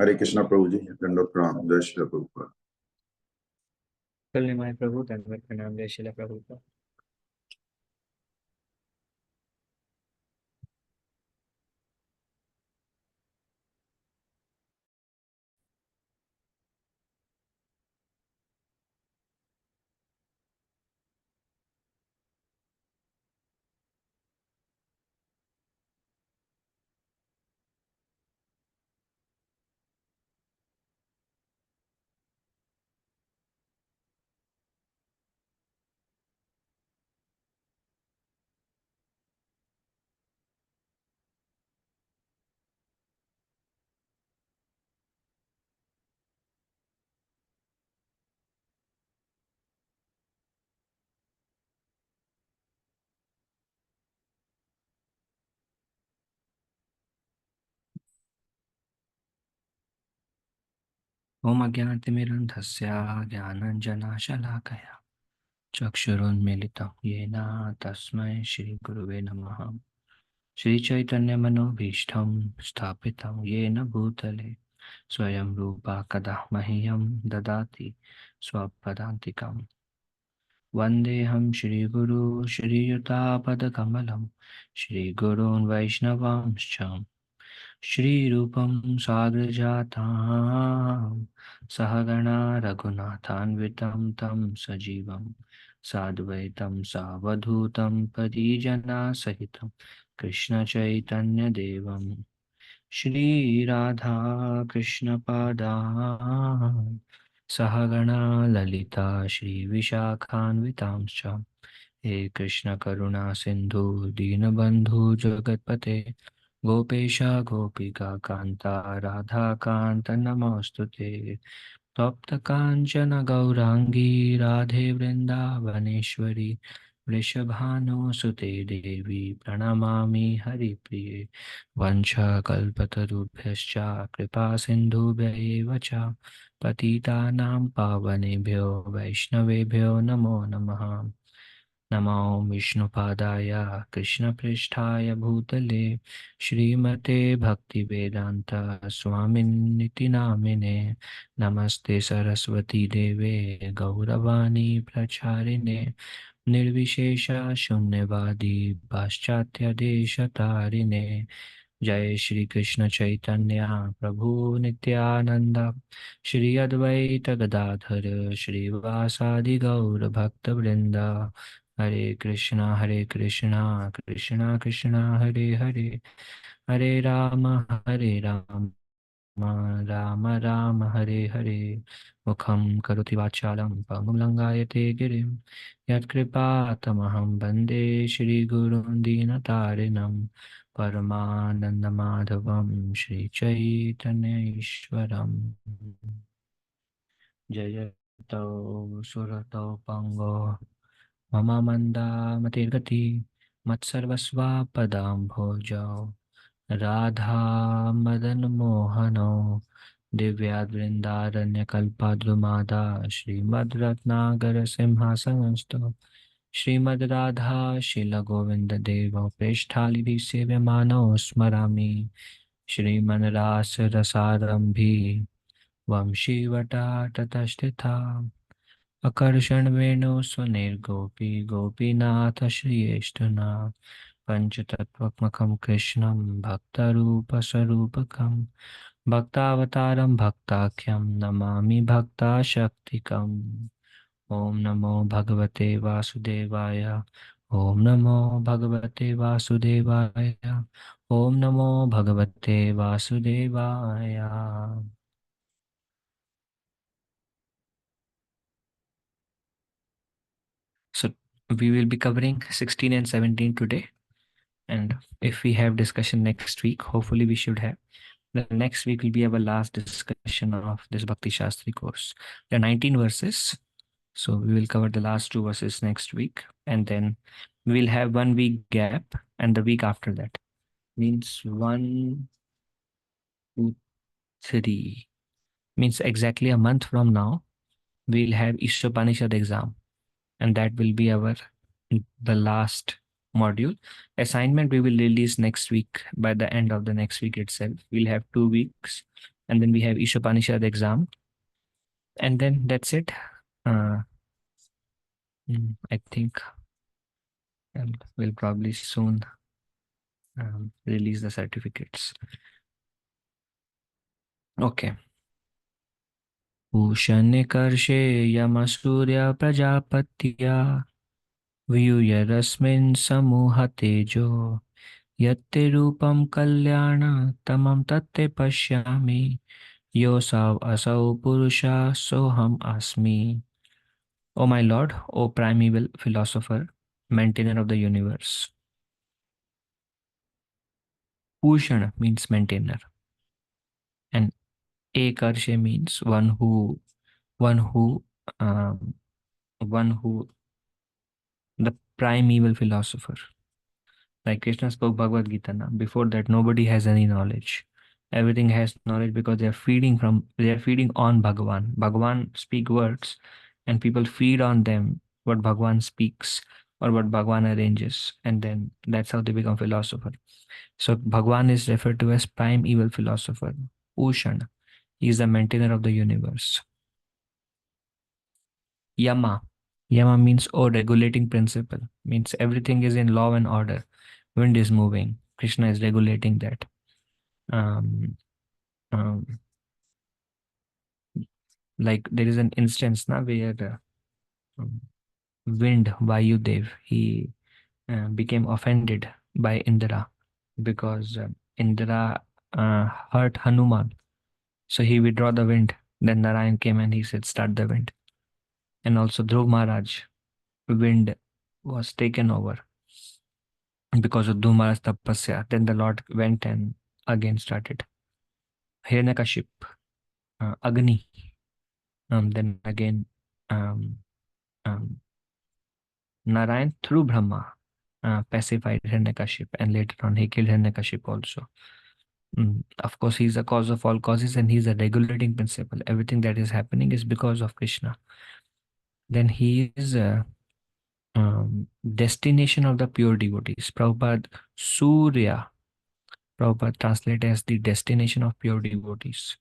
हरे कृष्णा प्रभु जी, दंडोत प्रणाम। जय श्री प्रभुपाद। कल निमाय प्रभु धन्यवाद प्रणाम जय शिला प्रभु का। ओम अज्ञानतिमिरन्धस्य ज्ञानाञ्जनशलाकया चक्षुरुन्मीलितं येन तस्मै श्रीगुरुवे नमः। श्रीचैतन्यमनोभीष्टं स्थापितं येन भूतले स्वयं रूपा कदा मह्यं ददाति स्वपदान्तिकम्। वन्देऽहं श्रीगुरु श्रीयुतापदकमलं श्रीगुरून् वैष्णवांश्च श्रीरूपं साग्रजातां सहगणा रघुनाथान्वितं तं सजीवं साद्वैतं सावधूतं परिजनसहितं कृष्णचैतन्यदेवं श्रीराधा कृष्णपादान् सहगणा ललिता श्रीविशाखान्वितांश्च। हे कृष्ण करुणा सिंधु दीनबंधु जगतपते गोपेश गोपिका कांता राधा कांत नमोस्तुते। तप्त कांचन गौरांगी राधे वृंदावनेश्वरी वृषभानुसुते देवी प्रणमामि हरिप्रिये। वंशकल्पतरुभ्यश्च कृपा सिन्धुभ्यैव च पतितानां पावनेभ्यो वैष्णवेभ्यो नमो नमः। नमो विष्णुपादाय कृष्णपृष्ठाय भूतले श्रीमते भक्तिवेदांत स्वामिन्निति नामिने। नमस्ते सरस्वती देवे गौरवाणी प्रचारिणे निर्विशेष शून्यवादी पाश्चात्य देशतारिणे। जय श्री कृष्ण चैतन्य प्रभु नित्यानंद श्री अद्वैत गदाधर श्रीवासादि गौर भक्त वृंद। हरे कृष्णा कृष्णा कृष्णा हरे हरे हरे राम राम राम हरे हरे। मुखं करोति वाचालं पङ्गुं लङ्घयते गिरिं यत्कृपातमहं वन्दे श्रीगुरुं दीनतारिणं परमानन्दमाधवं श्रीचैतन्यईश्वरम्। जयतो सुरतो पङ्गो मम मन्दामतिर्गति मत्सर्वस्वापदाम्भोजौ राधा मदन मोहनो दिव्याद्वृन्दारण्यकल्पाद्रुमादा श्रीमद्रत्नागर सिंहासनस्थो श्रीमद् राधा शीलगोविन्ददेवो प्रेष्ठालिभिः सेव्यमानो स्मरामि। श्रीमन्रासरसारम्भी वंशीवटाटतस्थिता अकर्षण वेणु स्वनिर्गोपी गोपीनाथ श्रियेष्ठना पंचतत्त्वात्मकं कृष्णं भक्तरूपस्वरूपकं भक्तावतारं भक्ताख्यं नमामि भक्ताशक्तिकम्। ॐ नमो भगवते वासुदेवाय ॐ नमो भगवते वासुदेवाय ॐ नमो भगवते वासुदेवाय। So we will be covering 16 and 17 today. And if we have discussion next week, hopefully we should have. The next week will be our last discussion of this Bhakti Shastri course. There are 19 verses. So we will cover the last two verses next week. And then we will have 1 week gap. And the week after that means 1, 2, 3. Means exactly a month from now, we will have Ishopanishad exam. And that will be the last module. Assignment we will release next week. By the end of the next week itself, we'll have 2 weeks And then we have Ishopanishad exam. And then that's it. I think we'll probably soon release the certificates. Okay. Ushanikar Yamasurya Prajapatya Vyuyarasmin Samuha Tejo Yatte Rupam Kalyana Tamam Tatte Pashyami Yosav Asau Purusha Soham Asmi. O my Lord, O primeval philosopher, maintainer of the universe. Ushana means maintainer, and Ekarshe means one who, um, the primeval philosopher. Like Krishna spoke Bhagavad Gita. Now, before that, nobody has any knowledge. Everything has knowledge because they are feeding on Bhagavan. Bhagavan speak words, and people feed on them what Bhagavan speaks or what Bhagavan arranges, and then that's how they become philosopher. So Bhagavan is referred to as primeval philosopher. Ushan, he is the maintainer of the universe. Yama. Yama means regulating principle. Means everything is in law and order. Wind is moving. Krishna is regulating that. Like there is an instance now where wind, Vayudev, he became offended by Indra because Indra hurt Hanuman. So he withdrew the wind. Then Narayan came and he said, start the wind. And also Dhruv Maharaj, wind was taken over because of Dhruv Maharaj tapasya. Then the Lord went and again started. Hiranyakaship, Agni. Then again, Narayan through Brahma pacified Hiranyakaship, and later on he killed Hiranyakaship also. Of course, he's the cause of all causes, and he's a regulating principle. Everything that is happening is because of Krishna. Then he is a destination of the pure devotees. Prabhupada, Surya, Prabhupada translated as the destination of pure devotees,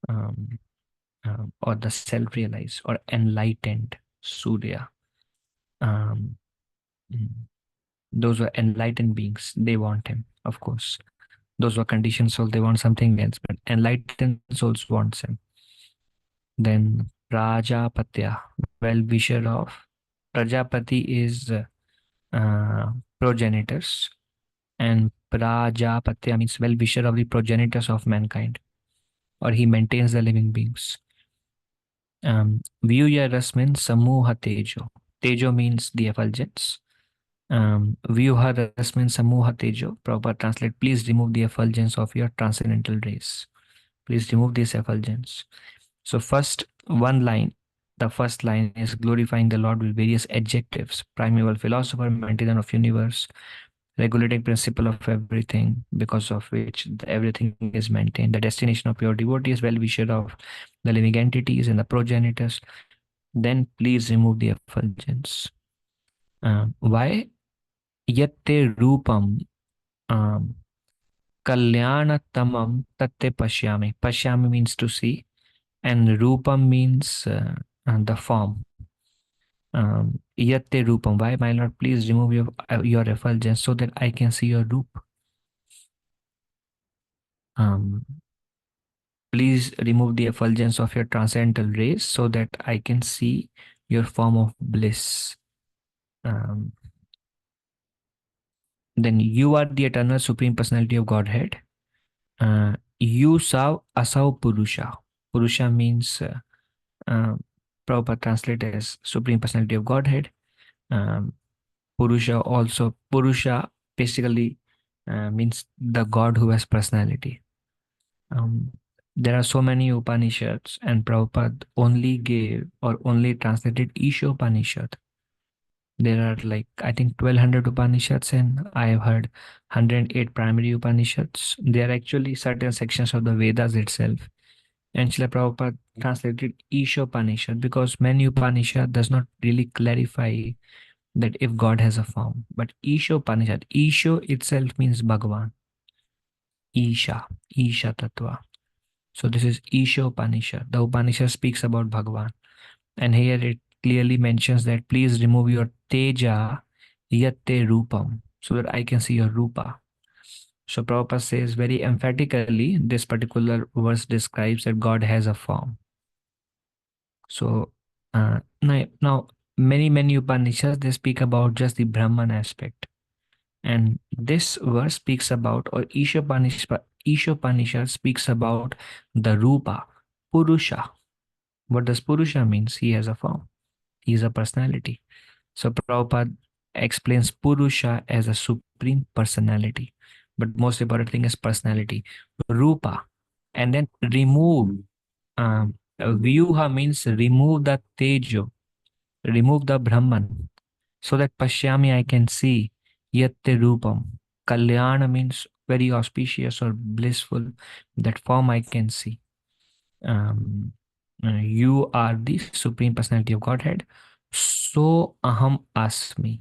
or the self-realized or enlightened Surya. Those were enlightened beings. They want him, of course. Those were conditioned souls. They want something else, but enlightened souls wants him. Then Prajapatya, well-wisher of. Prajapati is progenitors, and Prajapatya means well-wisher of the progenitors of mankind, or he maintains the living beings. Vyuya Rasmin Samuha Tejo. Tejo means the effulgence. Vyuha Rasmin Samuha Tejo. Prabhupada translate, please remove the effulgence of your transcendental rays. Please remove this effulgence. So first one line, the first line is glorifying the Lord with various adjectives: primeval philosopher, maintainer of universe, regulating principle of everything, because of which everything is maintained. The destination of pure devotees, well-wisher of the living entities and the progenitors. Then please remove the effulgence. Why? Yatte rupam kalyanatamam tatte pashyami. Pashyami means to see, and rupam means the form. Yatte rupam. Why, my Lord? Please remove your effulgence so that I can see your roop. Please remove the effulgence of your transcendental rays so that I can see your form of bliss. Then you are the eternal supreme personality of Godhead. You saw asau purusha. Purusha means Prabhupada translate as supreme personality of Godhead. Purusha basically means the God who has personality. There are so many Upanishads, and Prabhupada only gave or only translated Ishopanishad. There are like, I think 1200 Upanishads, and I have heard 108 primary Upanishads. They are actually certain sections of the Vedas itself. And Srila Prabhupada translated Ishopanishad because many Upanishad does not really clarify that if God has a form. But Ishopanishad, Isho itself means Bhagavan. Isha Tattva. So this is Isha Upanishad. The Upanishad speaks about Bhagwan. And here it clearly mentions that please remove your teja yatte rupam so that I can see your rupa. So Prabhupada says very emphatically this particular verse describes that God has a form. So now many Upanishads they speak about just the Brahman aspect. And this verse speaks about, or Isha Upanishad speaks about the Rupa, Purusha. What does Purusha means? He has a form. He is a personality. So Prabhupada explains Purusha as a supreme personality. But most important thing is personality. Rupa. And then remove. Vyuha means remove the Tejo. Remove the Brahman. So that Pashyami I can see. Yatte Rupam. Kalyana means very auspicious or blissful. That form I can see. Um, you are the supreme personality of Godhead. So aham asmi.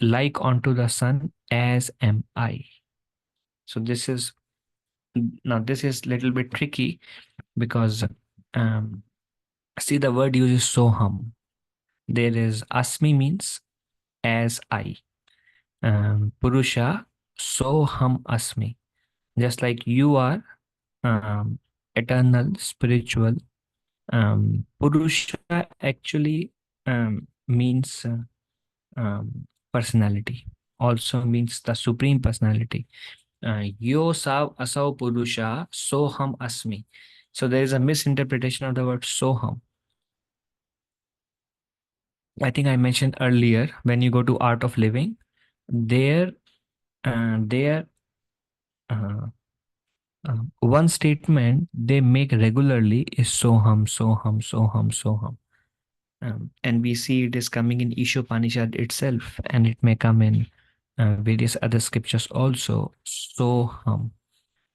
Like unto the sun, as am I. So this is little bit tricky because see the word uses soham. There is asmi means as I. Purusha soham asmi. Just like you are eternal, spiritual. Purusha actually means personality. Also means the supreme personality. Yo sav asau purusha soham asmi. So there is a misinterpretation of the word soham. I think I mentioned earlier when you go to Art of Living, there, one statement they make regularly is soham, soham, soham, soham. And we see it is coming in Ishopanishad itself, and it may come in various other scriptures also. Soham.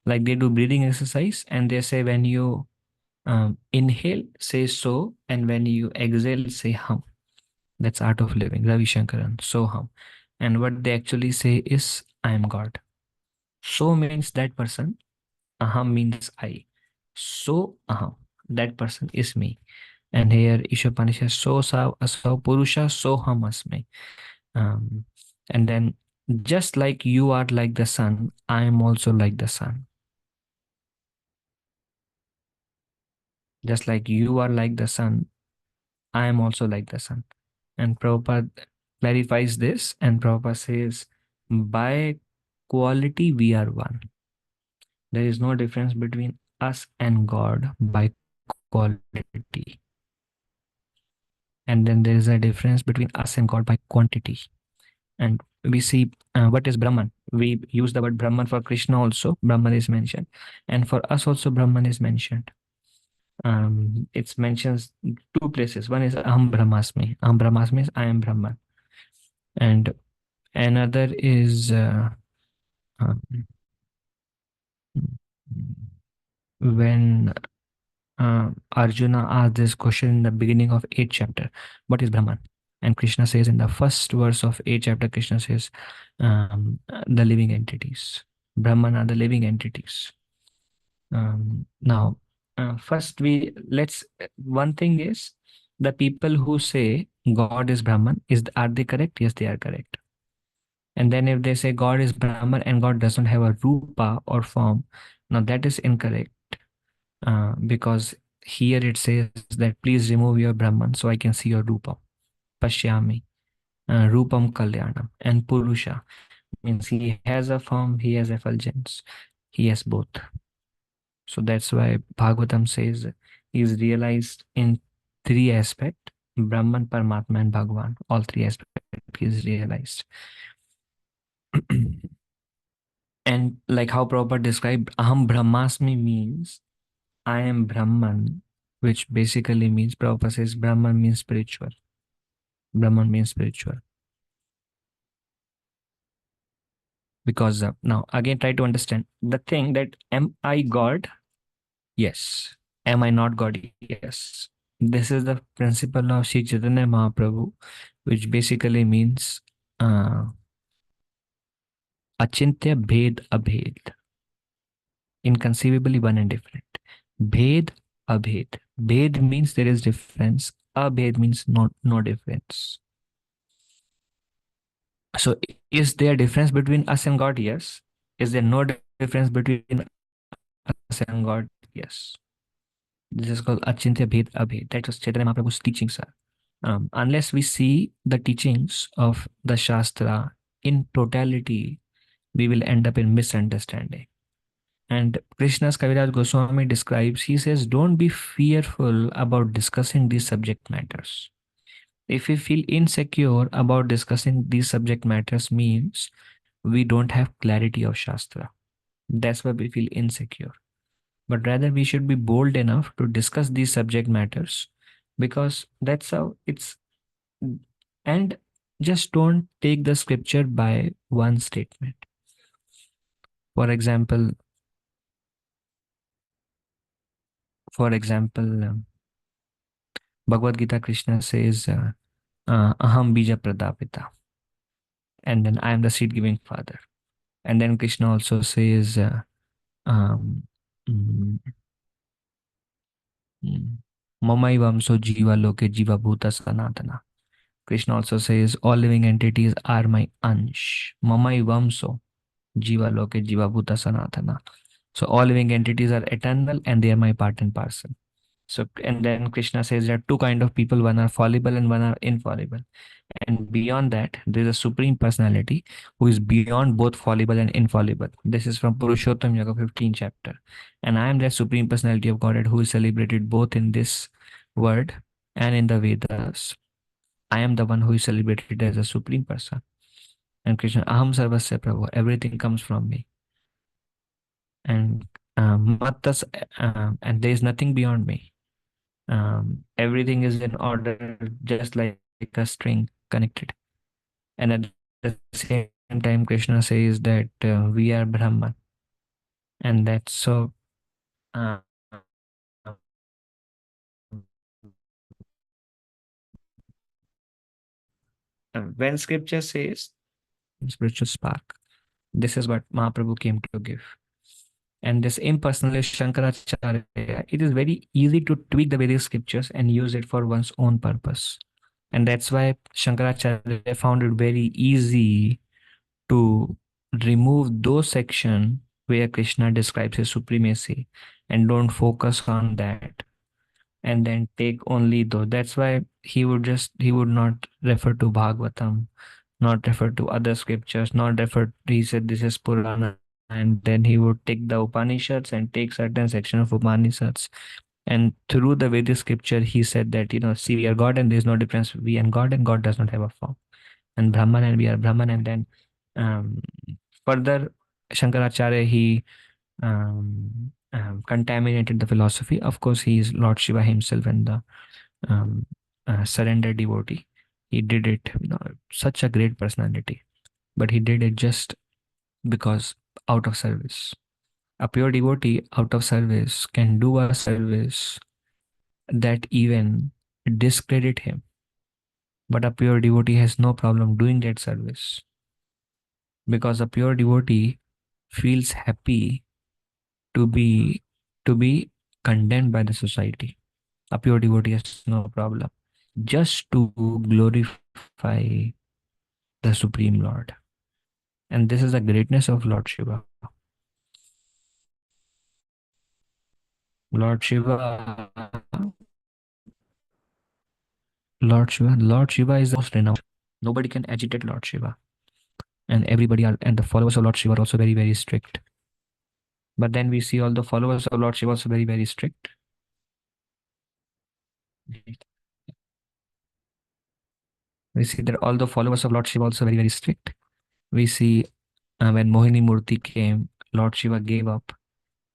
Like they do breathing exercise, and they say when you inhale, say so, and when you exhale, say hum. That's Art of Living, Ravi Shankaran, soham. And what they actually say is, I am God. So means that person, aham means I. So aham, that person is me. And here Ishopanishad so sav asau purusha soham asmi. Um, and then just like you are like the sun, I am also like the sun. Just like you are like the sun, I am also like the sun. And Prabhupada clarifies this, and Prabhupada says, by quality we are one. There is no difference between us and God by quality. And then there is a difference between us and God by quantity. And we see what is Brahman. We use the word Brahman for Krishna also. Brahman is mentioned. And for us also Brahman is mentioned. It's mentions two places. One is Aham Brahmasmi. Aham Brahmasmi is I am Brahman. And another is um, when Arjuna asked this question in the beginning of 8th chapter, what is Brahman? And Krishna says in the first verse of 8th chapter, Krishna says, the living entities. Brahman are the living entities. Now, first one thing is, the people who say God is Brahman, are they correct? Yes, they are correct. And then if they say God is Brahman and God doesn't have a rupa or form, now that is incorrect. Because here it says that please remove your Brahman so I can see your Rupa. Pashyami, Rupam Kalyanam. And Purusha means he has a form, he has effulgence, he has both. So that's why Bhagavatam says he is realized in three aspects: Brahman, Paramatma, and Bhagavan. All three aspects he is realized. And like how Prabhupada described, Aham Brahmasmi means I am Brahman, which basically means, Prabhupada says, Brahman means spiritual. Brahman means spiritual. Because now, again, try to understand the thing that am I God? Yes. Am I not God? Yes. This is the principle of Sri Chaitanya Mahaprabhu, which basically means Achintya Bhed Abhed. inconceivably one and different. Bhed, abhed. Bhed means there is difference. Abhed means no difference. So is there difference between us and God? Yes. Is there no difference between us and God? Yes. This is called Achintya Bhed Abhed. That was Chaitanya Mahaprabhu's teaching, sir. Unless we see the teachings of the Shastra in totality, we will end up in misunderstanding. And Krishna's Kaviraj Goswami describes, he says, don't be fearful about discussing these subject matters. If we feel insecure about discussing these subject matters means we don't have clarity of Shastra. That's why we feel insecure. But rather we should be bold enough to discuss these subject matters because that's how it's. And just don't take the scripture by one statement. For example, Bhagavad Gita, Krishna says, Aham bija pradapita, and then I am the seed giving father. And then Krishna also says, um, mm, Mamai Vamso Jiva Loke Jiva Bhuta Sanatana. Krishna also says, all living entities are my ansh. Mamai Vamso Jiva Loke Jiva Bhuta Sanatana. So all living entities are eternal and they are my part and parcel. So, and then Krishna says there are two kind of people, one are fallible and one are infallible. And beyond that, there is a supreme personality who is beyond both fallible and infallible. This is from Purushottam Yoga 15 chapter. And I am that supreme personality of Godhead who is celebrated both in this word and in the Vedas. I am the one who is celebrated as a supreme person. And Krishna, Aham Sarvasya Prabhu, everything comes from me. And and there is nothing beyond me. Everything is in order, just like a string connected. And at the same time, Krishna says that we are Brahman. And that's so. Uh, when scripture says spiritual spark, this is what Mahaprabhu came to give. And this impersonalist Shankaracharya, it is very easy to tweak the Vedic scriptures and use it for one's own purpose. And that's why Shankaracharya found it very easy to remove those sections where Krishna describes his supremacy and don't focus on that and then take only those. That's why he would not refer to Bhagavatam, not refer to other scriptures, not refer, he said this is Purana, and then he would take the Upanishads and take certain section of Upanishads. And through the Vedic scripture, he said that, see, we are God and there is no difference. We and God does not have a form. And Brahman and we are Brahman. And then um, further, Shankaracharya, he contaminated the philosophy. Of course, he is Lord Shiva himself and the surrendered devotee. He did it, such a great personality, but he did it just because out of service. A pure devotee out of service can do a service that even discredit him. But a pure devotee has no problem doing that service because a pure devotee feels happy to be condemned by the society. A pure devotee has no problem just to glorify the Supreme Lord. And this is the greatness of Lord Shiva. Lord Shiva, Lord Shiva is the most renowned. Nobody can agitate Lord Shiva. And and the followers of Lord Shiva are also very, very strict. But then we see all the followers of Lord Shiva also very, very strict. We see that all the followers of Lord Shiva also very, very strict. We see when Mohini Murti came, Lord Shiva gave up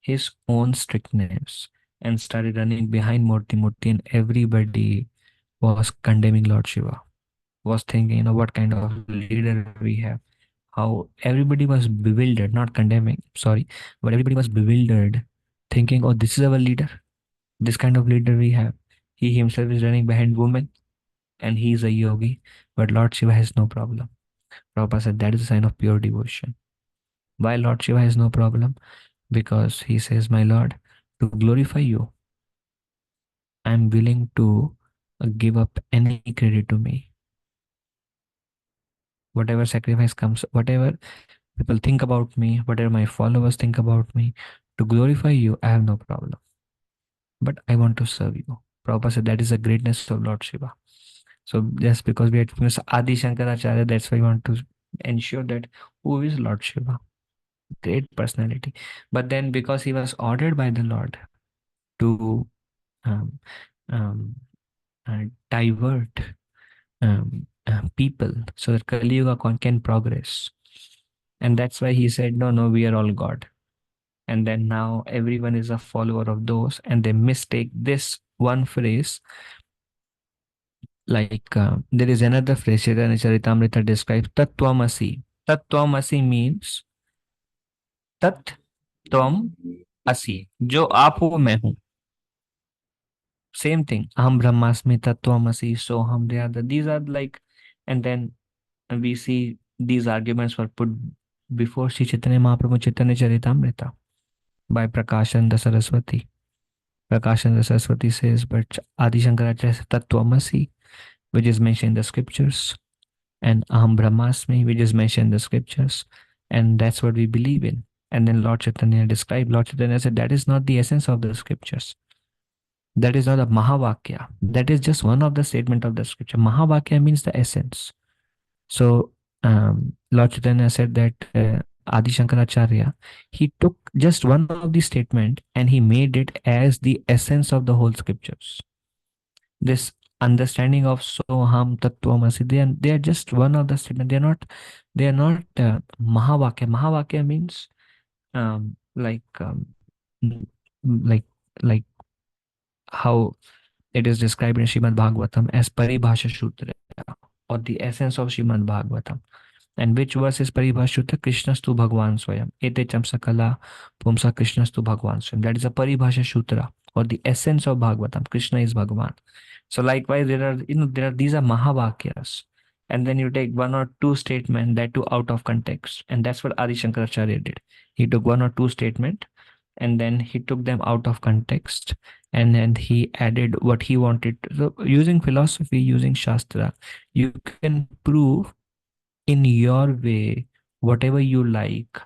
his own strictness and started running behind Murti, and everybody was condemning Lord Shiva, was thinking, what kind of leader we have. How everybody was bewildered, not condemning, sorry, but everybody was bewildered, thinking, oh, this is our leader. This kind of leader we have. He himself is running behind women and he is a yogi, but Lord Shiva has no problem. Prabhupada said that is a sign of pure devotion. Why Lord Shiva has no problem? because he says, my Lord, to glorify you, I'm willing to give up any credit to me. Whatever sacrifice comes, whatever people think about me, whatever my followers think about me, to glorify you, I have no problem. But I want to serve you. Prabhupada said that is the greatness of Lord Shiva. So just because we are famous Adi Shankaracharya, that's why we want to ensure that who is Lord Shiva? Great personality. But then because he was ordered by the Lord to um, um, divert people so that Kali Yuga can progress. And that's why he said, no, no, we are all God. And then now everyone is a follower of those, and they mistake this one phrase. Like there is another phrase Chaitanya Charitamrita describes Tattvamasi. Tattvamasi means Tat Tvam Asi. जो आप हो मैं हूँ. Same thing. Aham Brahmasmi Tattvamasi. So hum they are these are like, and then we see these arguments were put before Sri Chaitanya Mahaprabhu Chaitanya Charitamrita by Prakashananda Saraswati. Prakashananda Saraswati says, but Adi Shankaracharya says Tattvamasi, which is mentioned in the scriptures, and Aham Brahmasmi, which is mentioned in the scriptures, and that's what we believe in. And then Lord Chaitanya described, Lord Chaitanya said, that is not the essence of the scriptures. That is not a Mahavakya. That is just one of the statement of the scripture. Mahavakya means the essence. So Lord Chaitanya said that Adi Shankaracharya, he took just one of the statement and he made it as the essence of the whole scriptures. This understanding of Soham Tattvamasi, they are just one of the statement. They are not Mahavakya. Mahavakya means like like like how it is described in Srimad Bhagavatam as Paribhasha Sutra, or the essence of Srimad Bhagavatam. And which verse is Paribhashuta? Krishnastu Bhagwan Swayam. Ete Chamsakala Pumsa Krishnastu Bhagwan Swayam. That is a Paribhasha Sutra, or the essence of Bhagavatam. Krishna is Bhagwan. So likewise, these are Mahavakyas. And then you take one or two statement that too out of context. And that's what Adi Shankaracharya did. He took one or two statement and then he took them out of context, and then he added what he wanted. So using philosophy, using Shastra, you can prove in your way whatever you like,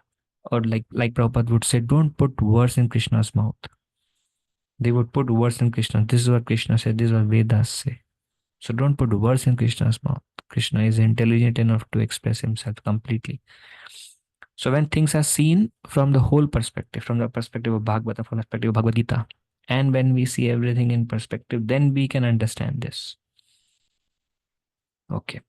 or like Prabhupada would say, don't put words in Krishna's mouth. They would put words in Krishna. This is what Krishna said, this is what Vedas say. So don't put words in Krishna's mouth. Krishna is intelligent enough to express himself completely. So when things are seen from the whole perspective, from the perspective of Bhagavata, from the perspective of Bhagavad Gita, and when we see everything in perspective, then we can understand this. Okay.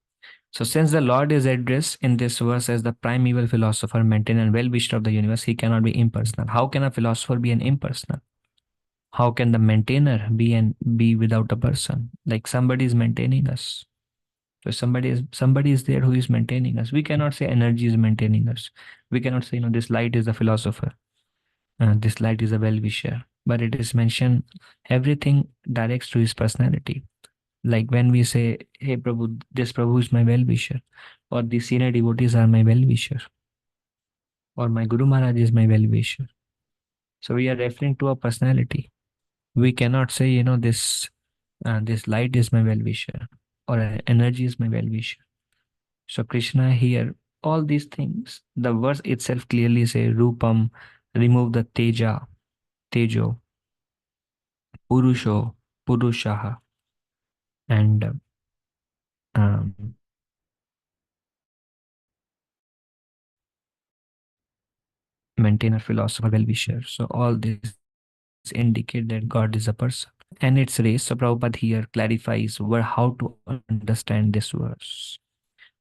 So since the Lord is addressed in this verse as the primeval philosopher, maintainer, and well-wisher of the universe, he cannot be impersonal. How can a philosopher be an impersonal? How can the maintainer be without a person? Like somebody is maintaining us. So somebody is there who is maintaining us. We cannot say energy is maintaining us. We cannot say, this light is the philosopher. This light is a well-wisher. But it is mentioned, everything directs to his personality. Like when we say, hey Prabhu, this Prabhu is my well-wisher, or the senior devotees are my well-wisher, or my Guru Maharaj is my well-wisher. So we are referring to a personality. We cannot say, this light is my well-wisher, or energy is my well-wisher. So Krishna here, all these things, the verse itself clearly say, Rupam, remove the Tejo, Purusho, Purushaha, and maintainer, philosopher, well-wisher. So all this indicate that God is a person and its race. So Prabhupada here clarifies how to understand this verse.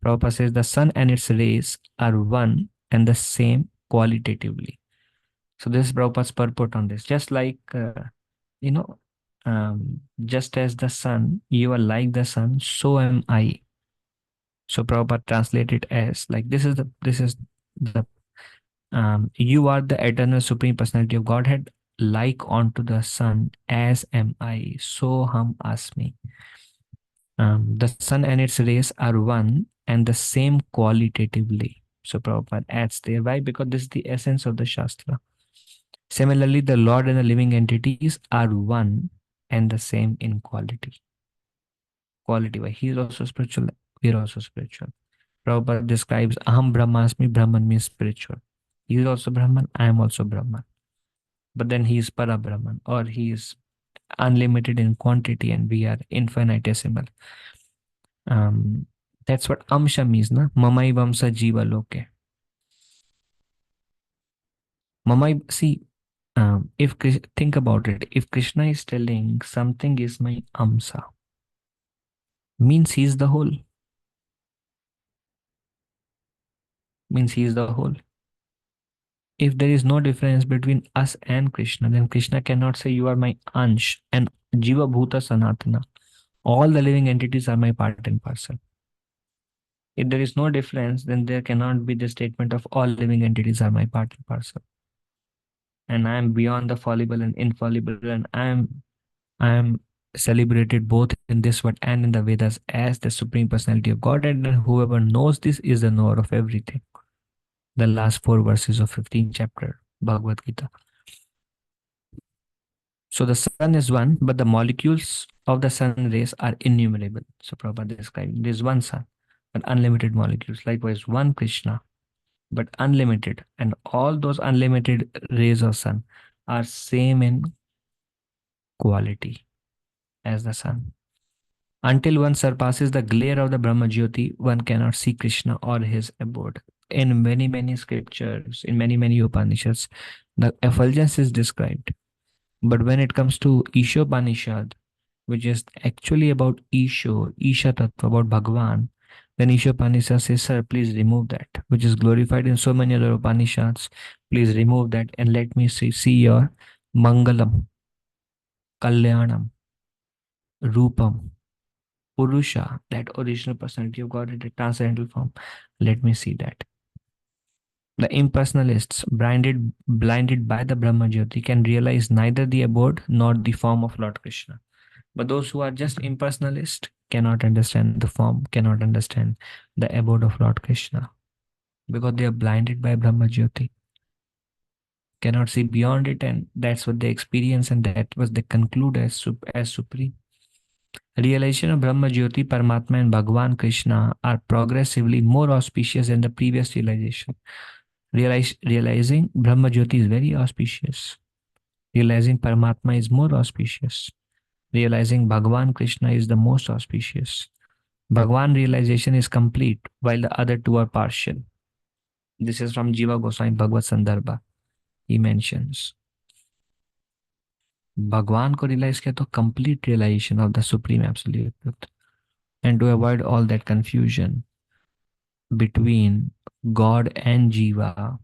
Prabhupada says the sun and its rays are one and the same qualitatively. So this is Prabhupada's purport on this. Just like, just as the sun, you are like the sun, so am I. So Prabhupada translated as like, this is the you are the eternal supreme personality of Godhead, like unto the sun, as am I, so hum asmi. The sun and its rays are one and the same qualitatively. So Prabhupada adds there. Why? Because this is the essence of the Shastra. Similarly, the Lord and the living entities are one and the same in quality. Quality wise, he is also spiritual, we are also spiritual. Prabhupada describes Aham Brahmasmi, Brahman means spiritual. He is also Brahman, I am also Brahman. But then he is Para Brahman, or he is unlimited in quantity and we are infinitesimal. That's what Amsha means, na? Mamai Vamsa Jiva Loke. Mamai, see, think about it, if Krishna is telling something is my Amsa, means he is the whole. Means he is the whole. If there is no difference between us and Krishna, then Krishna cannot say you are my Ansh and Jiva Bhuta Sanatana. All the living entities are my part and parcel. If there is no difference, then there cannot be the statement of all living entities are my part and parcel. And I am beyond the fallible and infallible, and I am celebrated both in this world and in the Vedas as the Supreme Personality of Godhead, and whoever knows this is the knower of everything. The last 4 verses of 15th chapter, Bhagavad Gita. So the sun is one, but the molecules of the sun rays are innumerable. So Prabhupada describing there is one sun, but unlimited molecules. Likewise, one Krishna, but unlimited. And all those unlimited rays of sun are same in quality as the sun. Until one surpasses the glare of the Brahma Jyoti, one cannot see Krishna or his abode. In many, many scriptures, in many, many Upanishads, the effulgence is described. But when it comes to Ishopanishad, which is actually about Isha Tattva, about Bhagwan, then Ishopanishad says, sir, please remove that, which is glorified in so many other Upanishads. Please remove that and let me see your Mangalam, Kalyanam, Rupam, Purusha, that original personality of God in a transcendental form. Let me see that. The impersonalists, blinded by the Brahma Jyoti, can realize neither the abode nor the form of Lord Krishna. But those who are just impersonalist cannot understand the form, cannot understand the abode of Lord Krishna, because they are blinded by Brahma Jyoti, cannot see beyond it, and that's what they experience, and that was they conclude as supreme. Realization of Brahma Jyoti, Paramatma, and Bhagwan Krishna are progressively more auspicious than the previous realization. Realizing Brahma Jyoti is very auspicious. Realizing Paramatma is more auspicious. Realizing Bhagwan Krishna is the most auspicious. Bhagwan realization is complete, while the other two are partial. This is from Jiva Goswami Bhagavad Sandarbha. He mentions Bhagwan ko realize kiya to complete realization of the Supreme Absolute Truth. And to avoid all that confusion between God and Jiva,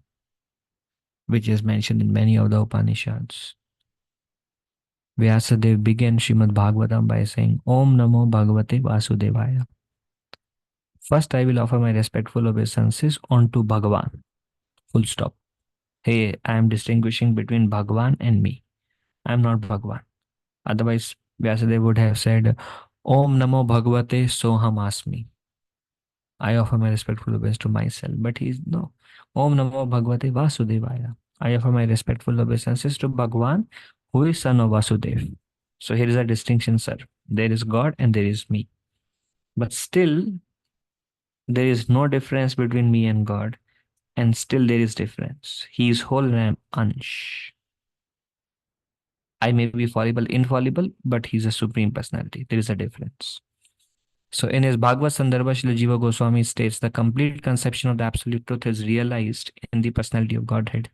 which is mentioned in many of the Upanishads, Vyasadeva began Srimad Bhagavatam by saying, Om Namo Bhagavate Vasudevaya. First, I will offer my respectful obeisances unto Bhagavan. Full stop. Hey, I am distinguishing between Bhagavan and me. I am not Bhagavan. Otherwise, Vyasadeva would have said, Om Namo Bhagavate Soham Asmi. I offer my respectful obeisance to myself. But he is no. Om Namo Bhagavate Vasudevaya. I offer my respectful obeisances to Bhagavan, who is son of Vasudev. So here is a distinction, sir. There is God and there is me. But still, there is no difference between me and God. And still there is difference. He is whole and I am Ansh. I may be fallible, infallible, but he's a supreme personality. There is a difference. So in his Bhagavad Sandarbha, Srila Jiva Goswami states the complete conception of the absolute truth is realized in the personality of Godhead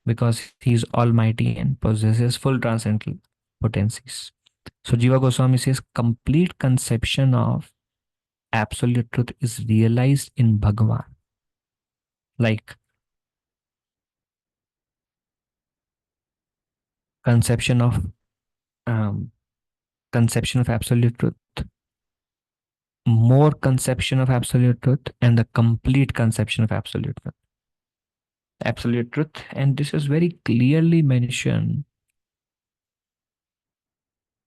because he is almighty and possesses full transcendental potencies. So Jiva Goswami says complete conception of absolute truth is realized in Bhagavan. Like conception of absolute truth, more conception of absolute truth, and the complete conception of absolute truth. Absolute truth, and this is very clearly mentioned.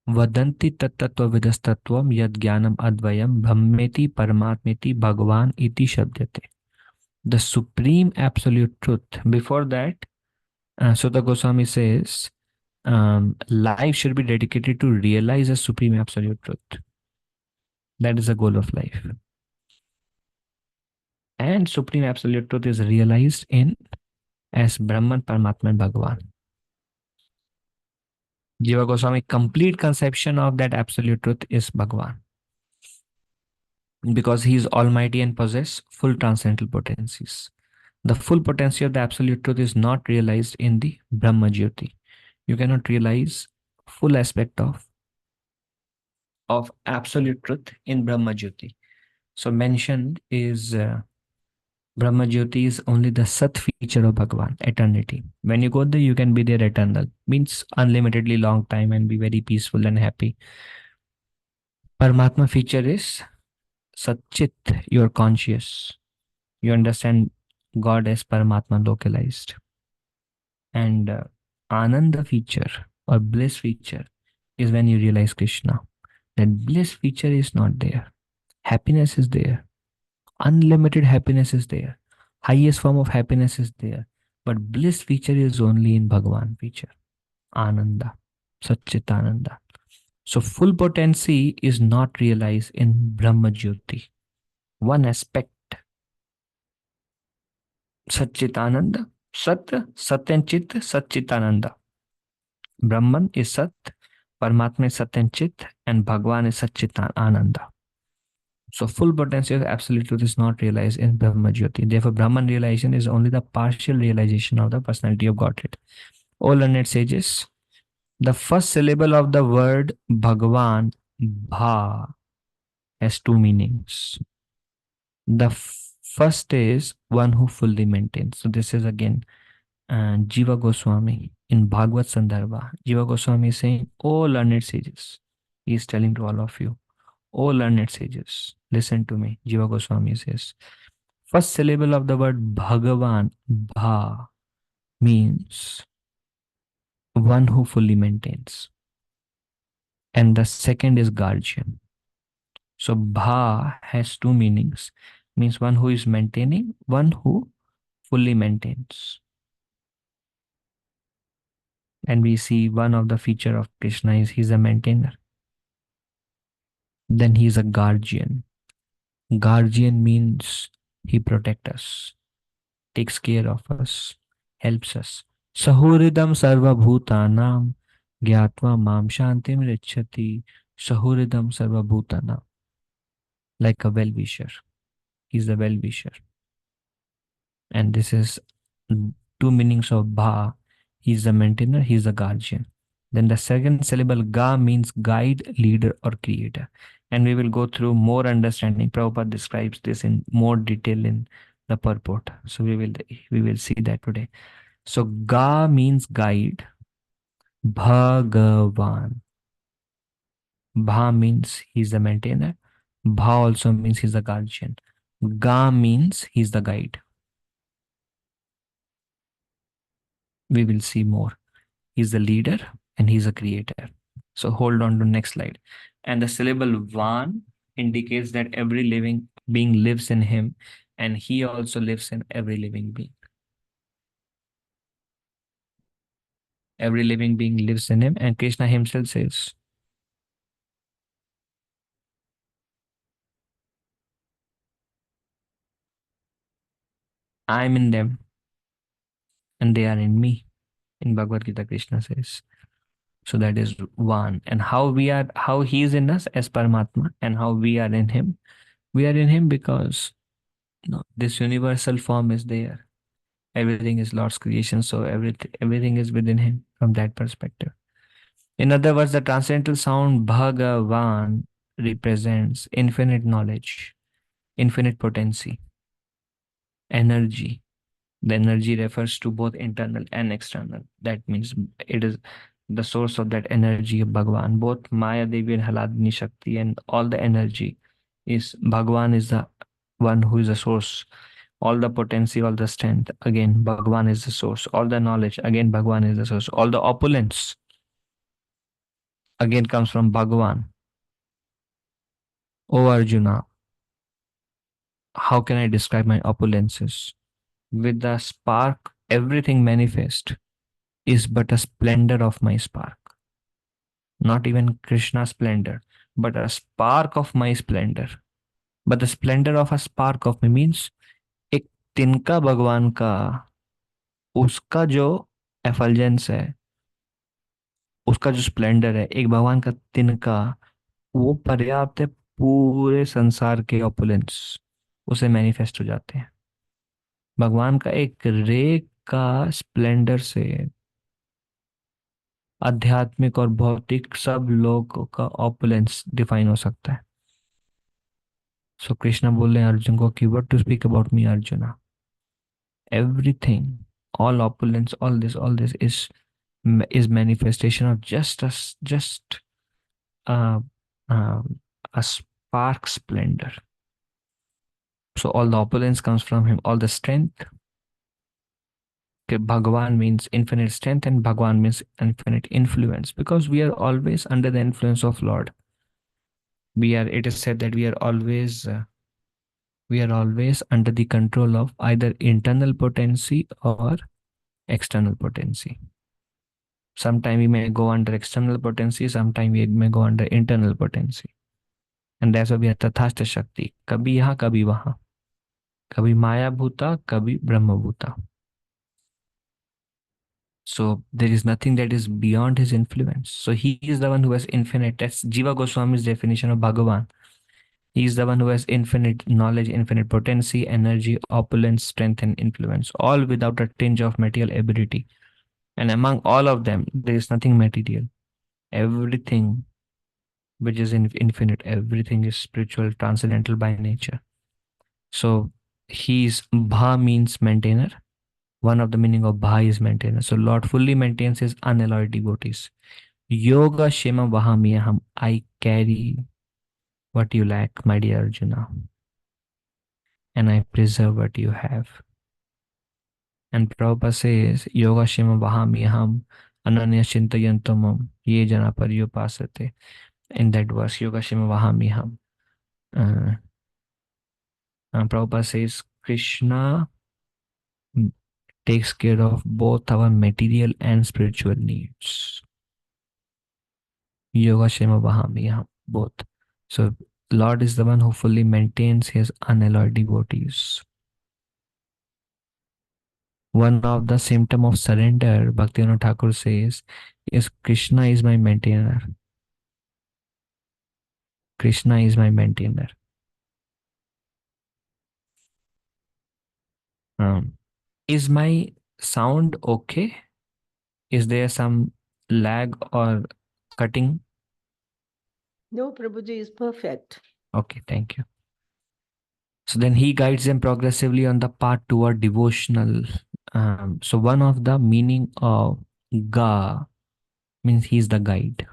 Vadanti tattva vidastatvam yad jnanam advayam brahmeti paramatmeti bhagavan iti shabdyate. The supreme absolute truth. Before that, Sutta Goswami says, life should be dedicated to realize a supreme absolute truth. That is the goal of life. And supreme absolute truth is realized in as Brahman, Paramatma, and Bhagavan. Jiva Goswami complete conception of that absolute truth is Bhagavan, because he is almighty and possess full transcendental potencies. The full potency of the absolute truth is not realized in the Brahma Jyoti. You cannot realize full aspect of absolute truth in Brahma Jyoti. So mentioned is Brahma Jyoti is only the Sat feature of Bhagavan, eternity. When you go there, you can be there eternal. Means unlimitedly long time and be very peaceful and happy. Paramatma feature is Satchit, you are conscious. You understand God as Paramatma localized. And Ananda feature or bliss feature is when you realize Krishna. That bliss feature is not there. Happiness is there. Unlimited happiness is there. Highest form of happiness is there. But bliss feature is only in Bhagavan feature. Ananda. Satchitananda. So full potency is not realized in Brahma Jyoti. One aspect. Satchitananda. Sat, Sat and Chit, Satchitananda. Brahman is Sat, Paramatma is Sat and Chit, and Bhagavan is Satchitananda. Ananda. So full potency of absolute truth is not realized in Brahma Jyoti. Therefore, Brahman realization is only the partial realization of the personality of Godhead. O learned sages, the first syllable of the word Bhagavan, Bha, has two meanings. The first is one who fully maintains. So this is again Jiva Goswami in Bhagavad Sandarbha. Jiva Goswami is saying, O learned sages, he is telling to all of you, O learned sages, listen to me. Jiva Goswami says, first syllable of the word Bhagavan, Bha, means one who fully maintains. And the second is guardian. So Bha has two meanings, means one who is maintaining, one who fully maintains. And we see one of the feature of Krishna is he's a maintainer. Then he is a guardian. Guardian means he protects us, takes care of us, helps us. Sahuridam sarva bhutanam gyatva mam shantim richati. Sahuridam sarva bhutanam. Like a well-wisher. He's a well-wisher. And this is two meanings of Bha. He's the maintainer, he's the guardian. Then the second syllable Ga means guide, leader, or creator. And we will go through more understanding. Prabhupada describes this in more detail in the purport. So we will see that today. So Ga means guide. Bhagavan. Bha means he's the maintainer. Bha also means he's the guardian. Ga means he's the guide. We will see more. He's the leader and he's a creator. So hold on to next slide. And the syllable Van indicates that every living being lives in him, and he also lives in every living being. Every living being lives in him, and Krishna himself says, I am in them and they are in me. In Bhagavad Gita, Krishna says. So that is one. And how he is in us as Paramatma, and how we are in him. We are in him because this universal form is there. Everything is Lord's creation, so everything is within him from that perspective. In other words, the transcendental sound Bhagavan represents infinite knowledge, infinite potency, energy. The energy refers to both internal and external. That means it is the source of that energy of Bhagavan. Both Maya Devi and Haladini Shakti and all the energy is Bhagavan is the one who is the source. All the potency, all the strength, again, Bhagavan is the source. All the knowledge, again, Bhagavan is the source. All the opulence, again, comes from Bhagavan. O Arjuna, how can I describe my opulences? With the spark, everything manifests. is but a splendor of my spark. Not even Krishna's splendor, but a spark of my splendor. But the splendor of a spark of me means एक तिनका भगवान का, उसका जो एफल्जेंस है, उसका जो Splendor है, एक भगवान का तिनका, वो पर्याप्त है पूरे संसार के ऑपुलेंस उसे मैनिफेस्ट हो जाते हैं। भगवान का एक रे का स्प्लेंडर से आध्यात्मिक और भौतिक सब लोगों का ऑपुलेंस डिफाइन हो सकता है। सो कृष्णा बोल रहे हैं अर्जुन को कि what to speak about me Arjuna, everything, all opulence, all this is manifestation of just uh, um, a spark splendor. So all the opulence comes from him, all the strength. Okay, Bhagavan means infinite strength and Bhagwan means infinite influence, because we are always under the influence of Lord. It is said that we are always under the control of either internal potency or external potency. Sometime we may go under external potency, sometime we may go under internal potency. And that's why we are Tathastha Shakti. Kabhi yahan, kabhi wahan. Kabhi Maya Bhuta, kabhi Brahma Bhuta. So there is nothing that is beyond his influence. So he is the one who has infinite. That's Jiva Goswami's definition of Bhagavan. He is the one who has infinite knowledge, infinite potency, energy, opulence, strength, and influence, all without a tinge of material ability. And among all of them, there is nothing material. Everything which is infinite, everything is spiritual, transcendental by nature. So he's Bha means maintainer. One of the meaning of Bha is maintainer. So Lord fully maintains his unalloyed devotees. Yoga Shema Vahamiyaham. I carry what you lack, my dear Arjuna, and I preserve what you have. And Prabhupada says, Yoga Shema Vahamiyaham Ananya Chintayantamam Ye Jana Paryupasate. In that verse, Yoga Shema Vahamiyaham. Prabhupada says, Krishna takes care of both our material and spiritual needs. Yoga Shema Vahamiyaham, both. So Lord is the one who fully maintains his unalloyed devotees. One of the symptom of surrender, Bhaktivinoda Thakur says, is Krishna is my maintainer. Krishna is my maintainer. Is my sound okay? Is there some lag or cutting? No, Prabhuji is perfect. Okay, thank you. So then he guides them progressively on the path toward devotional. So one of the meaning of Ga means he's the guide.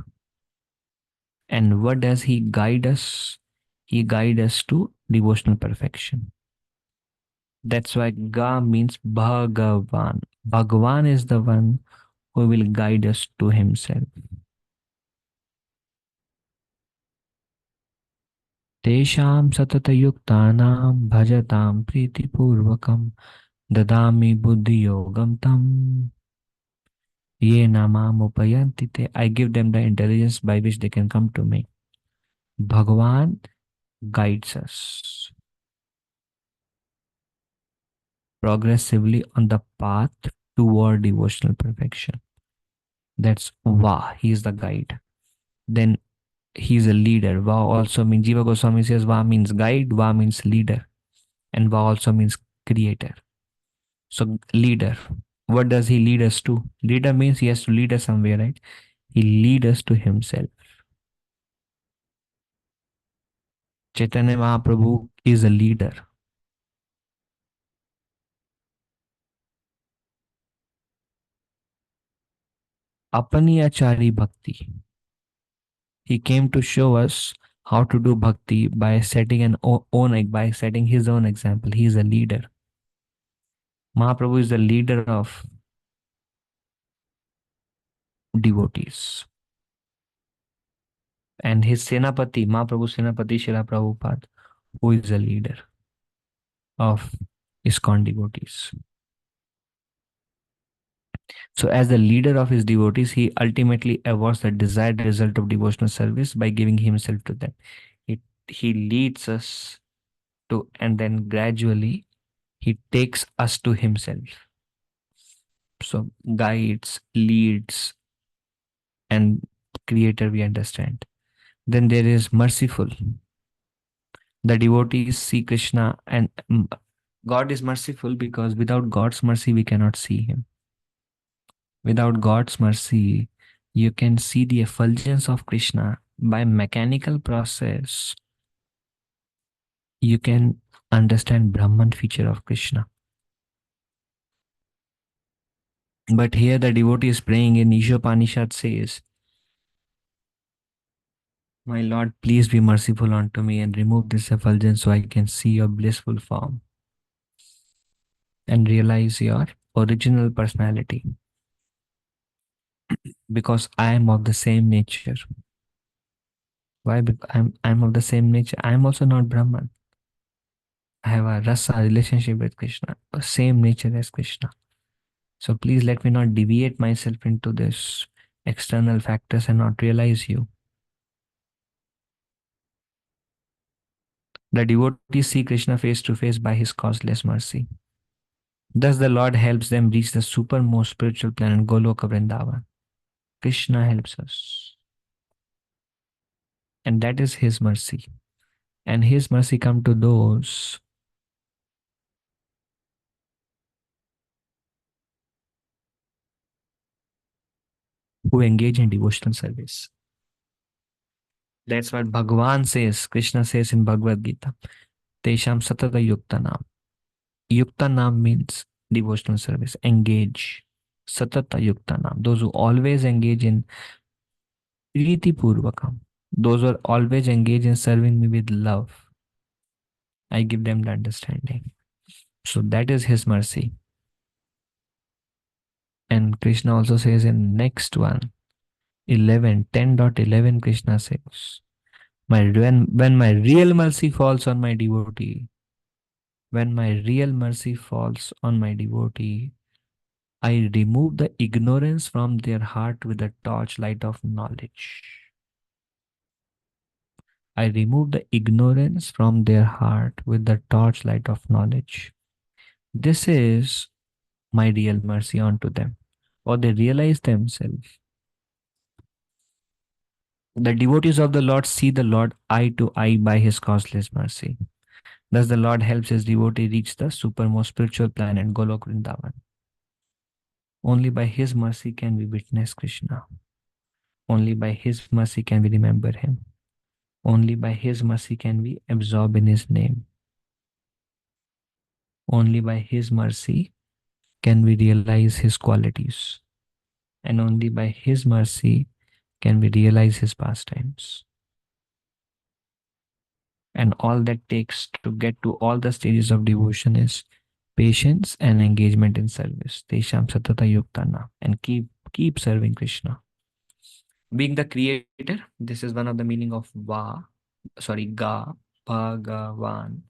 And what does he guide us? He guides us to devotional perfection. That's why Ga means Bhagavan. Bhagavan is the one who will guide us to himself. Tesham satatayuktanam bhajatam pritipurvakam dadami buddhi yogam tam ye namam upayantite. I give them the intelligence by which they can come to me. Bhagavan guides us progressively on the path toward devotional perfection. That's Va, he is the guide. Then he is a leader. Va also means, Jiva Goswami says Va means guide, Va means leader, and Va also means creator. So leader, what does he lead us to? Leader means he has to lead us somewhere, right? He leads us to himself. Chaitanya Mahaprabhu is a leader. Apani Achari Bhakti. He came to show us how to do bhakti by setting by setting his own example. He is a leader. Mahaprabhu is the leader of devotees. And his Senapati, Mahaprabhu's Senapati Srila Prabhupada, who is a leader of ISKCON devotees. So as the leader of his devotees, he ultimately awards the desired result of devotional service by giving himself to them. He leads us to, and then gradually he takes us to himself. So guides, leads, and creator, we understand. Then there is merciful. The devotees see Krishna, and God is merciful because without God's mercy, we cannot see him. Without God's mercy, you can see the effulgence of Krishna by mechanical process. You can understand Brahman feature of Krishna. But here the devotee is praying in Ishopanishad says, "My Lord, please be merciful unto me and remove this effulgence so I can see your blissful form and realize your original personality. Because I am of the same nature." Why? Because I'm of the same nature. I am also not Brahman. I have a rasa relationship with Krishna, the same nature as Krishna. So please let me not deviate myself into this external factors and not realize you. The devotees see Krishna face to face by his causeless mercy. Thus the Lord helps them reach the supermost spiritual planet Goloka Vrindavan. Krishna helps us. And that is his mercy. And his mercy comes to those who engage in devotional service. That's what Bhagavan says, Krishna says in Bhagavad Gita. Tesham satata yuktanam. Yuktanam means devotional service. Engage. Satata yuktanam. Those who always engage in Priti Purvakam. Those who are always engaged in serving me with love. I give them the understanding. So that is his mercy. And Krishna also says in next one, 10.11, Krishna says, when my real mercy falls on my devotee, when my real mercy falls on my devotee, I remove the ignorance from their heart with the torchlight of knowledge. I remove the ignorance from their heart with the torchlight of knowledge. This is my real mercy unto them, or they realize themselves. The devotees of the Lord see the Lord eye to eye by his causeless mercy. Thus the Lord helps his devotee reach the supermost spiritual planet, Golok Vrindavan. Only by his mercy can we witness Krishna. Only by his mercy can we remember him. Only by his mercy can we absorb in his name. Only by his mercy can we realize his qualities. And only by his mercy can we realize his pastimes. And all that takes to get to all the stages of devotion is patience and engagement in service. Tesham satata yuktana. And keep serving Krishna. Being the creator, this is one of the meaning of Ga, Bhagavan.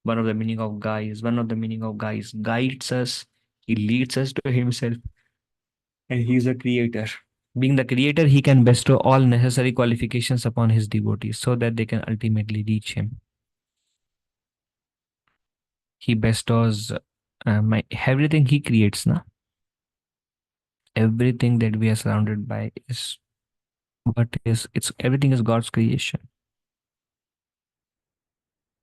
One of the meaning of Ga is guides us, he leads us to himself, and he is a creator. Being the creator, he can bestow all necessary qualifications upon his devotees so that they can ultimately reach him. He bestows everything he creates, na? Everything that we are surrounded by is everything is God's creation.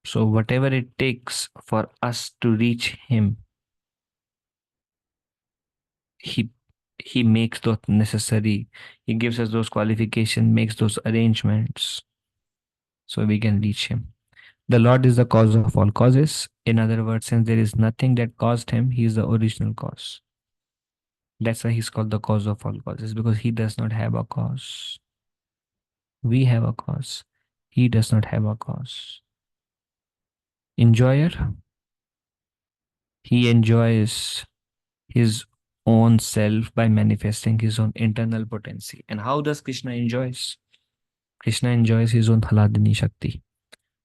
So whatever it takes for us to reach him, he makes those necessary, he gives us those qualifications, makes those arrangements so we can reach him. The Lord is the cause of all causes. In other words, since there is nothing that caused him, he is the original cause. That's why he's called the cause of all causes, because he does not have a cause. We have a cause. He does not have a cause. Enjoyer, he enjoys his own self by manifesting his own internal potency. And how does Krishna enjoys? Krishna enjoys his own Haladini Shakti.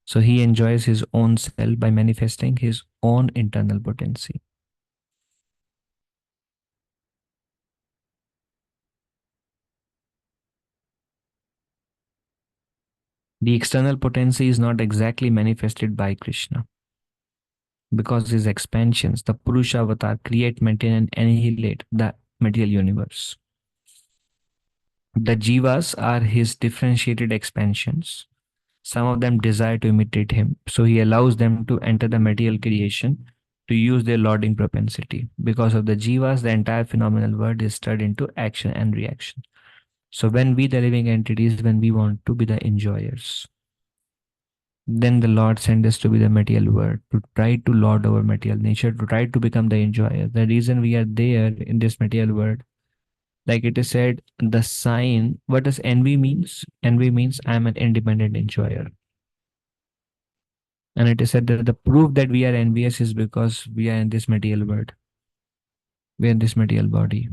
So he enjoys his own self by manifesting his own internal potency. The external potency is not exactly manifested by Krishna because his expansions, the Purusha avatar, create, maintain, and annihilate the material universe. The jivas are his differentiated expansions. Some of them desire to imitate him, so he allows them to enter the material creation to use their lording propensity. Because of the jivas, the entire phenomenal world is stirred into action and reaction. So when we, the living entities, when we want to be the enjoyers, then the Lord sent us to be the material world, to try to lord our material nature, to try to become the enjoyer. The reason we are there in this material world, like it is said, the sign, what does envy means? Envy means I am an independent enjoyer. And it is said that the proof that we are envious is because we are in this material world. We are in this material body.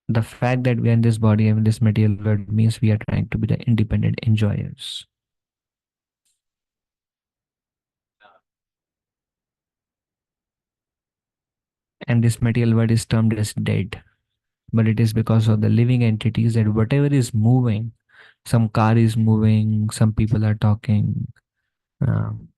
The fact that we are in this body and in this material world means we are trying to be the independent enjoyers. And this material world is termed as dead. But it is because of the living entities that whatever is moving, some car is moving, some people are talking, um,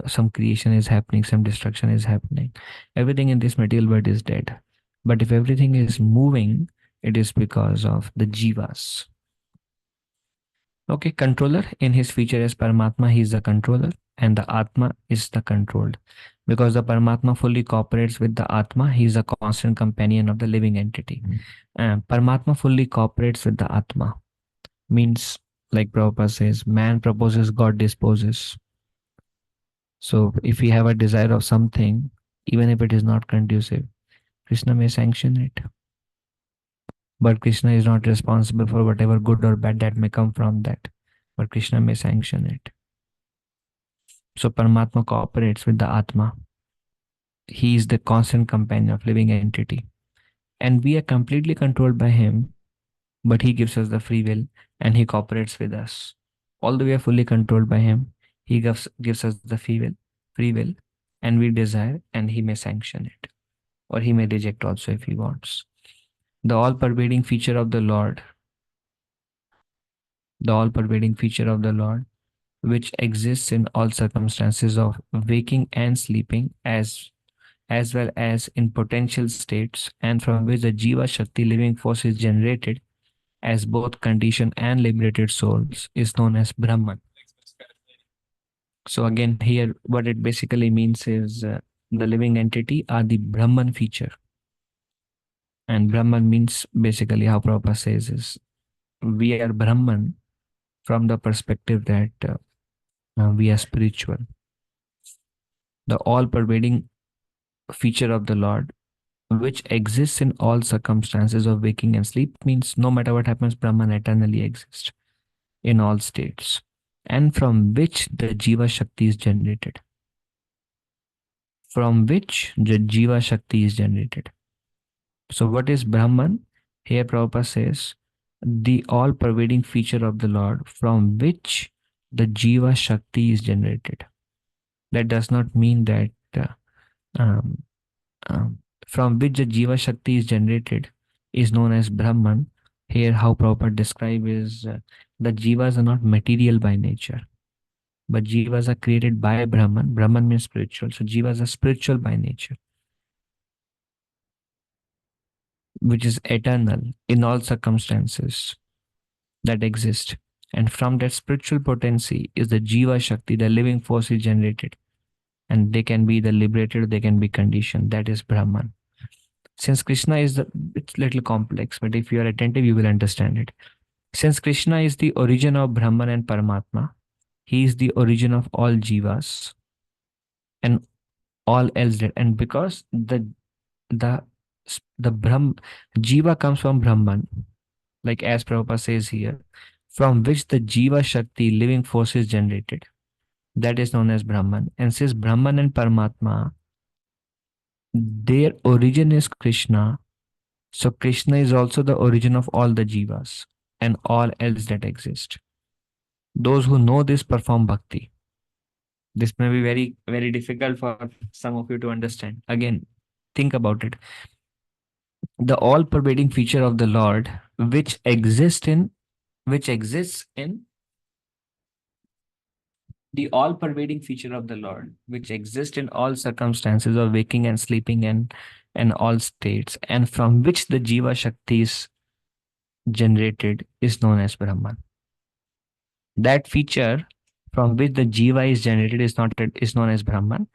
some creation is happening, some destruction is happening. Everything in this material world is dead. But if everything is moving, it is because of the jivas. Okay, controller in his feature as Paramatma, he is the controller and the Atma is the controlled. Because the Paramatma fully cooperates with the Atma, he is a constant companion of the living entity. Paramatma fully cooperates with the Atma. Means, like Prabhupada says, man proposes, God disposes. So if we have a desire of something, even if it is not conducive, Krishna may sanction it. But Krishna is not responsible for whatever good or bad that may come from that. But Krishna may sanction it. So Paramatma cooperates with the Atma. He is the constant companion of living entity. And we are completely controlled by him, but he gives us the free will and he cooperates with us. Although we are fully controlled by him, he gives us the free will, and we desire, and he may sanction it. Or he may reject also if he wants. The all-pervading feature of the Lord, which exists in all circumstances of waking and sleeping, as well as in potential states, and from which the Jiva Shakti living force is generated as both conditioned and liberated souls, is known as Brahman. So again, here what it basically means is the living entity are the Brahman feature. And Brahman means basically how Prabhupada says is we are Brahman from the perspective that we are spiritual. The all-pervading feature of the Lord, which exists in all circumstances of waking and sleep, means no matter what happens, Brahman eternally exists in all states, and from which the Jiva Shakti is generated. From which the Jiva Shakti is generated. So what is Brahman? Here Prabhupada says, the all-pervading feature of the Lord from which the Jiva Shakti is generated. That does not mean that from which the Jiva Shakti is generated is known as Brahman. Here how Prabhupada describes is the Jivas are not material by nature, but Jivas are created by Brahman. Brahman means spiritual. So Jivas are spiritual by nature, which is eternal in all circumstances that exist. And from that spiritual potency is the Jiva Shakti, the living force is generated. And they can be the liberated, they can be conditioned. That is Brahman. Since Krishna is it's little complex, but if you are attentive, you will understand it. Since Krishna is the origin of Brahman and Paramatma, he is the origin of all Jivas and all else. And because the Jiva comes from Brahman, like as Prabhupada says here, from which the Jiva Shakti living force is generated. That is known as Brahman. And since Brahman and Paramatma, their origin is Krishna, so Krishna is also the origin of all the Jivas and all else that exist. Those who know this perform bhakti. This may be very, very difficult for some of you to understand. Again, think about it. The all-pervading feature of the Lord, which exists in the all-pervading feature of the Lord, which exists in all circumstances of waking and sleeping and all states, and from which the Jiva Shakti is generated, is known as Brahman. That feature from which the Jiva is generated is known as Brahman.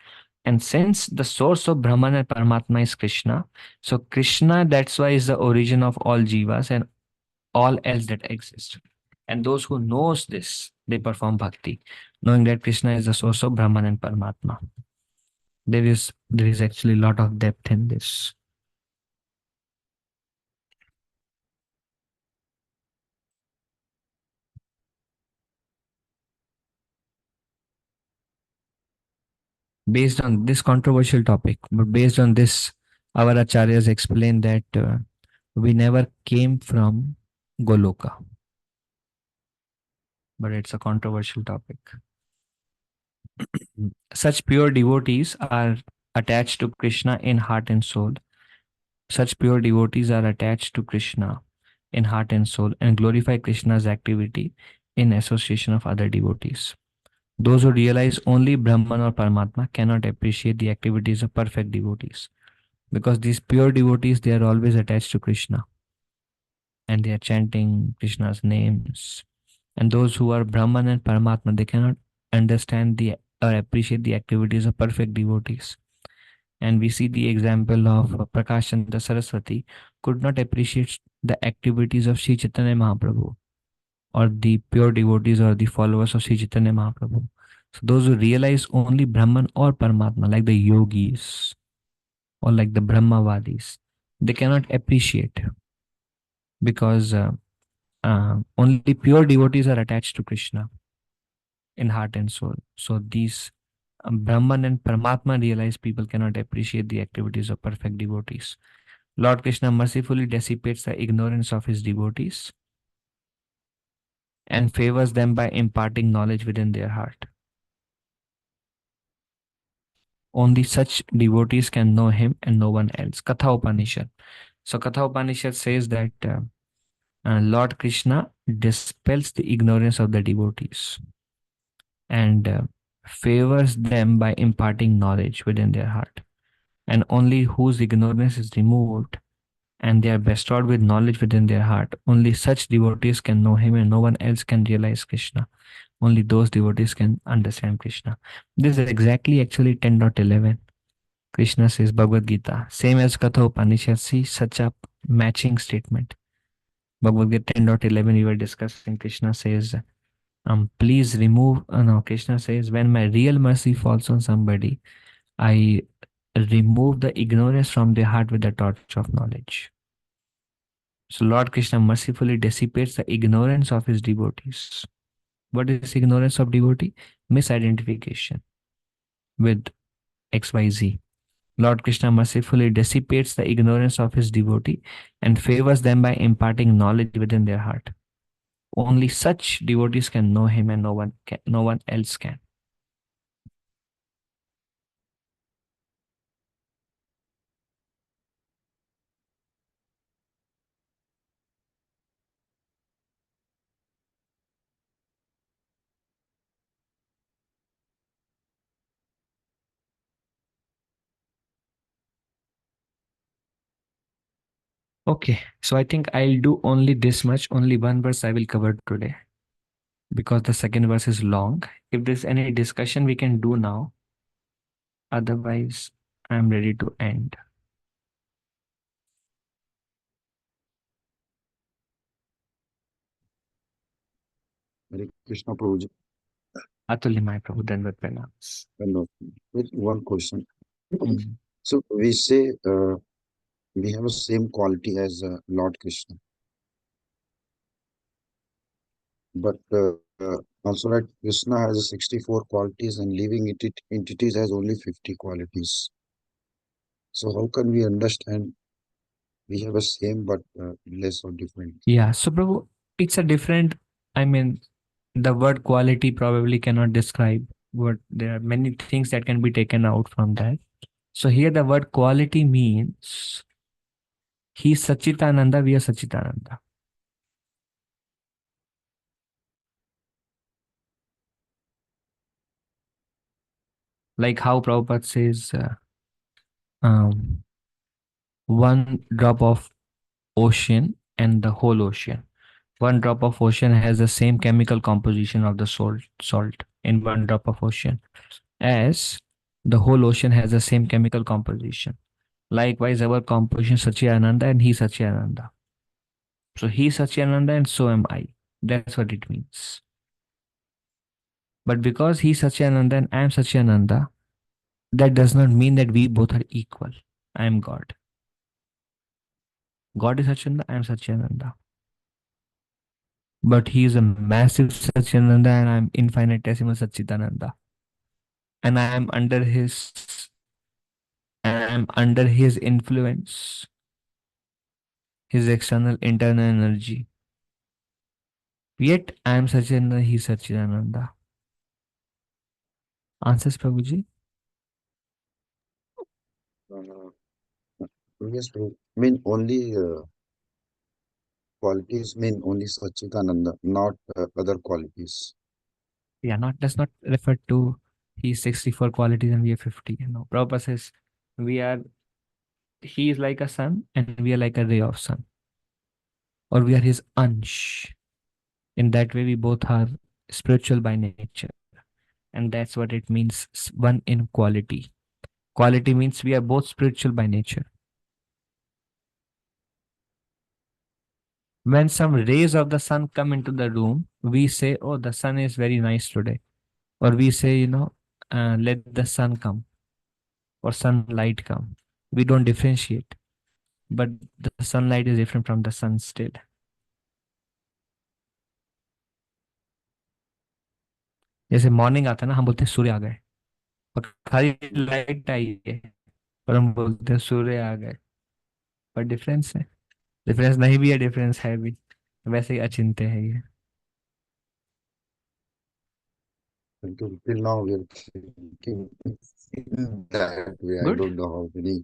And since the source of Brahman and Paramatma is Krishna, so Krishna, that's why, is the origin of all Jivas and all else that exists. And those who knows this, they perform bhakti, knowing that Krishna is the source of Brahman and Paramatma. There is actually a lot of depth in this. Based on this controversial topic, but based on this, our acharyas explain that we never came from Goloka. But it's a controversial topic. Such pure devotees are attached to Krishna in heart and soul. Such pure devotees are attached to Krishna in heart and soul and glorify Krishna's activity in association of other devotees. Those who realize only Brahman or Paramatma cannot appreciate the activities of perfect devotees, because these pure devotees, they are always attached to Krishna and they are chanting Krishna's names. And those who are Brahman and Paramatma, they cannot understand or appreciate the activities of perfect devotees. And we see the example of Prakashanda Saraswati could not appreciate the activities of Sri Chaitanya Mahaprabhu or the pure devotees or the followers of Sri Chaitanya Mahaprabhu. So those who realize only Brahman or Paramatma, like the yogis or like the Brahmavadis, they cannot appreciate, because only pure devotees are attached to Krishna in heart and soul. So these Brahman and Paramatma realized people cannot appreciate the activities of perfect devotees. Lord Krishna mercifully dissipates the ignorance of his devotees and favors them by imparting knowledge within their heart. Only such devotees can know him and no one else. Katha Upanishad. So Katha Upanishad says that Lord Krishna dispels the ignorance of the devotees and favors them by imparting knowledge within their heart. And only whose ignorance is removed and they are bestowed with knowledge within their heart, only such devotees can know him and no one else can realize Krishna. Only those devotees can understand Krishna. This is exactly actually 10.11. Krishna says Bhagavad Gita, same as Katha Upanishad. See, such a matching statement. Bhagavad Gita 10.11 we were discussing. Krishna says, please remove, no, Krishna says, when my real mercy falls on somebody, I remove the ignorance from their heart with the torch of knowledge. So Lord Krishna mercifully dissipates the ignorance of his devotees. What is ignorance of devotee? Misidentification with XYZ. Lord Krishna mercifully dissipates the ignorance of his devotee and favors them by imparting knowledge within their heart. Only such devotees can know him and no one else can. Okay, so I think I'll do only this much. Only one verse I will cover today, because the second verse is long. If there's any discussion, we can do now. Otherwise, I'm ready to end. Hare Krishna Prabhuji. Atulya Mai Prabhu Dandavat Pranams. With one question. Mm. So we say we have the same quality as Lord Krishna, but also that Krishna has 64 qualities and living entities has only 50 qualities. So how can we understand we have a same but less or different? Yeah, so Prabhu, it's a different, I mean, the word quality probably cannot describe what, there are many things that can be taken out from that. So here the word quality means he's Sachitananda, we are Sachitananda. Like how Prabhupada says, one drop of ocean and the whole ocean. One drop of ocean has the same chemical composition of the salt in one drop of ocean as the whole ocean has the same chemical composition. Likewise, our composition Satchidananda and he Satchidananda. So he Satchidananda and so am I. That's what it means. But because he Satchidananda and I am Satchidananda, that does not mean that we both are equal. I am God. God is Satchidananda, I am Satchidananda. But he is a massive Satchidananda and I am infinitesimal Satchidananda. And I am under his influence, his external internal energy. Yet I am Satchidananda, he is Satchidananda. Answers, Prabhuji? Yes, Prabhu. Mean only qualities mean only Satchitananda, not other qualities. Yeah, does not refer to he's 64 qualities and we are 50. Prabhupada says he is like a sun and we are like a ray of sun. Or we are his ansh. In that way, we both are spiritual by nature. And that's what it means, one in quality. Quality means we are both spiritual by nature. When some rays of the sun come into the room, we say, oh, the sun is very nice today. Or we say, let the sun come or sunlight come. We don't differentiate. But the sunlight is different from the sun still. जैसे morning आता है ना, हम बोलते हैं सूर्य आ गए और खाली लाइट आई है पर हम बोलते हैं सूर्य आ गए. पर डिफरेंस है, डिफरेंस नहीं भी है, डिफरेंस है भी. वैसे ही अचिंत्य है ये. Till now we are thinking in that way. I good. don't know how many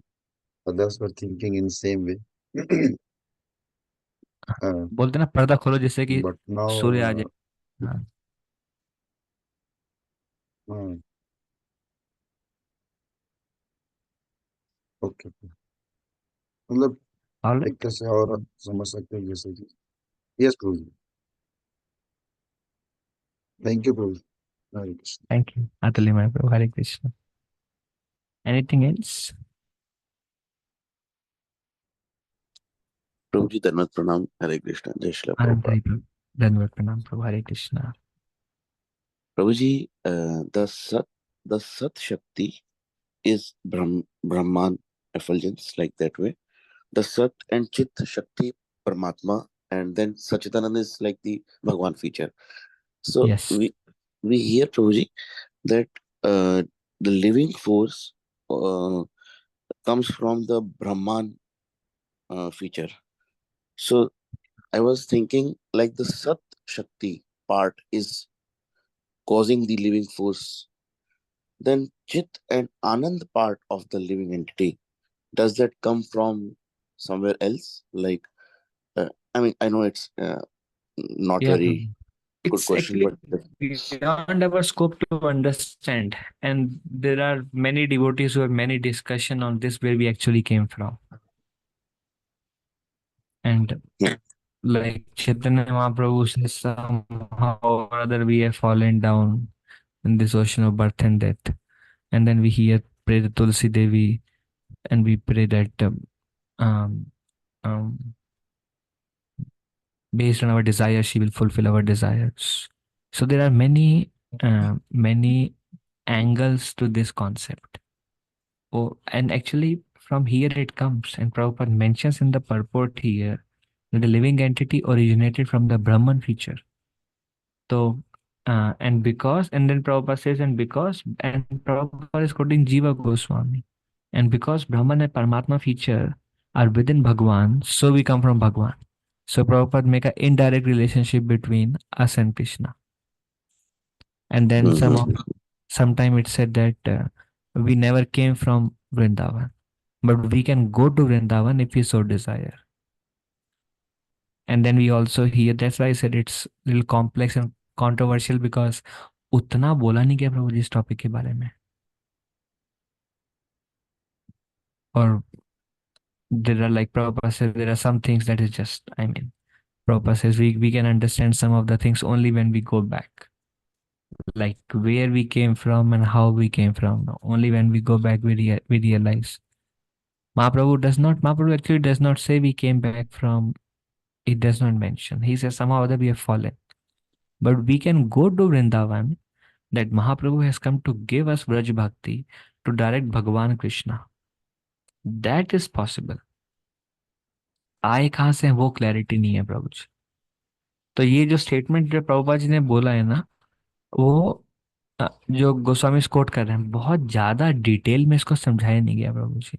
others were thinking in same way. बोलते ना पर्दा खोलो जिससे कि But now, सूर्य आ जाए. हाँ. uh, okay. मतलब All एक right. तरह से और समझ सकते हैं जैसे कि yes Prabhu. Thank you Prabhu. Hare Krishna. Thank you. Atali Mahaprabhu. Hare Krishna. Anything else? प्रभु जी धन्यवाद प्रणाम. हरे कृष्ण. जय Shri Anand Prabhupada. Hari Prabhu. Dhanavad Pranam Prabhu. Hare Krishna. Prabhu ji, the sat shakti is brahman effulgence, like that way. The sat and chit shakti paramatma, and then Sachidanand is like the Bhagwan feature. So Yes. we hear, Prabhu ji, that the living force comes from the Brahman feature. So I was thinking like the Sat Shakti part is causing the living force. Then Chit and Anand part of the living entity, does that come from somewhere else? Like, I mean, I know it's not Yeah, very Prabhu. good It's question, actually but beyond our scope to understand. And there are many devotees who have many discussion on this where we actually came from. And yeah. like Chaitanya Mahaprabhu says, somehow or other we have fallen down in this ocean of birth and death. And then we hear pray to Tulsi Devi and we pray that um, um, based on our desires, she will fulfill our desires. So there are many angles to this concept. Oh, and actually from here it comes, and Prabhupada mentions in the purport here that the living entity originated from the Brahman feature. So, and then Prabhupada says, and Prabhupada is quoting Jiva Goswami, and because Brahman and Paramatma feature are within Bhagwan, so we come from Bhagwan. So Prabhupada make an indirect relationship between us and Krishna. And then sometime it said that we never came from Vrindavan, but we can go to Vrindavan if we so desire. And then we also hear, that's why I said it's a little complex and controversial because उतना बोला नहीं गया प्रभु जी इस topic के बारे में. or there are, like Prabhupada says, there are some things that is just, Prabhupada says we can understand some of the things only when we go back, like where we came from and how we came from. Only when we go back we realize. Mahaprabhu actually does not say we came back from, it does not mention. He says somehow or other we have fallen. But we can go to Vrindavan, that Mahaprabhu has come to give us Vraj Bhakti, to direct Bhagavan Krishna. That is possible. आए कहाँ से हैं वो clarity नहीं है प्रभु जी। तो ये जो स्टेटमेंट जो प्रभुपाद जी ने बोला है ना, वो जो गोस्वामी कोट कर रहे हैं, बहुत ज्यादा डिटेल में इसको समझाया नहीं गया प्रभु जी।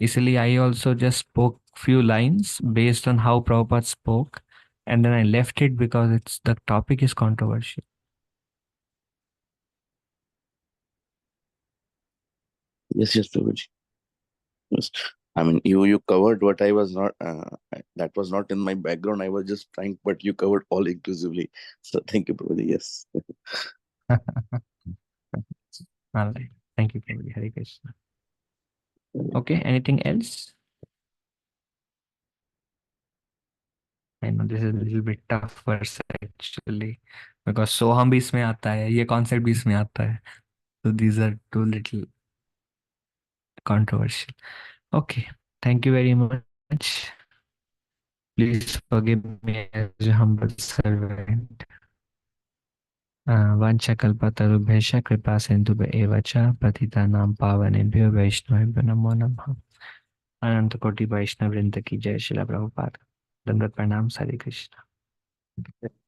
इसलिए I also just spoke few lines based on how Prabhupada spoke, and then I left it because it's the topic is controversial. Yes, yes, Prabhuji. Yes. I mean, you covered what I was not, that was not in my background. I was just trying, but you covered all inclusively. So thank you, Prabhuji. Yes. All right. Thank you, Prabhuji. Hare Krishna. Okay, anything else? I know this is a little bit tough verse actually, because सोहम भी इसमें आता है, ये concept भी इसमें आता है. So these are two little controversial. Okay, thank you very much. Please forgive me as a humble servant. वंशकल्पतरुभ्यश्च कृपा सिन्धुभ्य एव च पतितानां पावनेभ्यो वैष्णवेभ्यो नमो नमः। अनंत कोटि वैष्णव वृंद की जय। श्रील प्रभुपाद। दंडवत प्रणाम। हरे Krishna.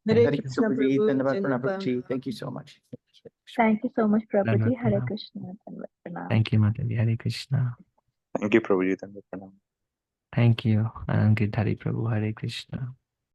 Hare Hare Krishna, Krishna Prabhuji, Prabhu, Dhanavad Pranam Chandra Prabhuji. Thank you so much. Thank you so much, Prabhuji. दंडवत Hare प्रणाम। Krishna. Dhanavad pranam. Thank you माता जी। Hare Krishna. Thank you, Prabhuji. Thank you. Thank you Anant Girdhari Prabhu. Hare Krishna.